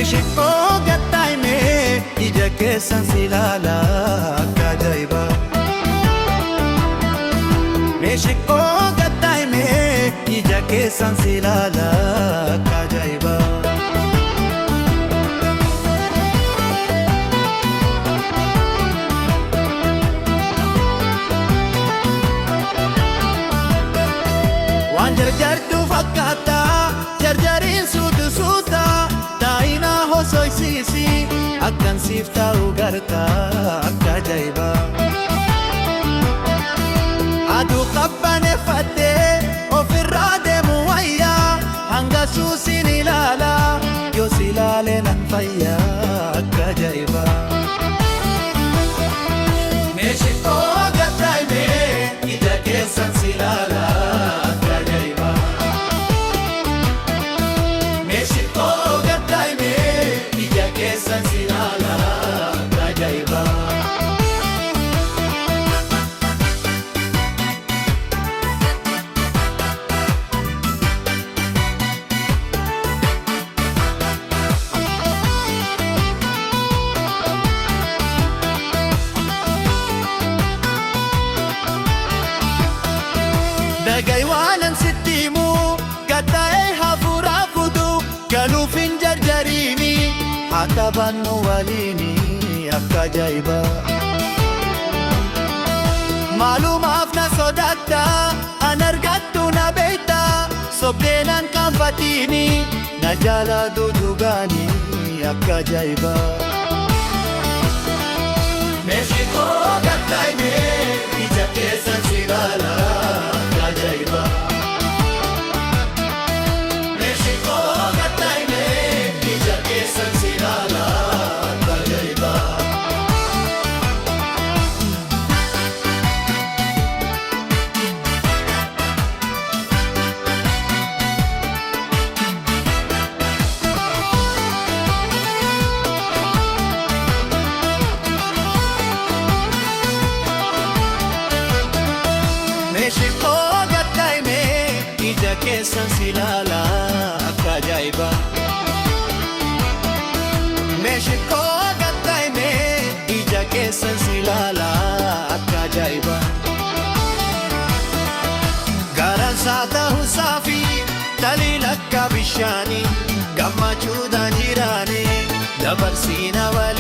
Meeshikoo gattaa'imee ija keessan si ilaala akka ajaa'ibaa. Meeshikoo gattaa'imee ija keessan si ilaala akka ajaa'ibaa. Waan jarjartuu fakkaata jarjariin suutu suuta daa'ina hosoysiisi akkan siif ta'u garta akka ajaa'ibaa. Aduu qabbaneeffattee ofirraa deemu wayyaa hanga suusin ilaala yoo si ilaale nan fayyaa akka ajaa'ibaa. Meeshikoo gattaa'imee ija keessan si ilaala. Dhaga'i waanan sitti himu gattaa'ee hafuuraa fuutu galuuf hin jarjariini haa taphannu waliini akka ajaa'ibaa. Maalumaaf na sodaatta an argattu na beekta sobdee nan qaanfatiini na jaalatu dhugaani akka ajaa'ibaa. Meeshikoo gattaa'imee ija keessan si ilaala. Meeshikoo gattaa'imee ija keessan si ilaala akka ajaa'ibaa. Meeshikoo gattaa'imee ija keessan si ilaala akka ajaa'ibaa. Garansaa ta'uusaa fi taliila akka bishaanii gammachuudhaan jiraane dabarsiina waliin.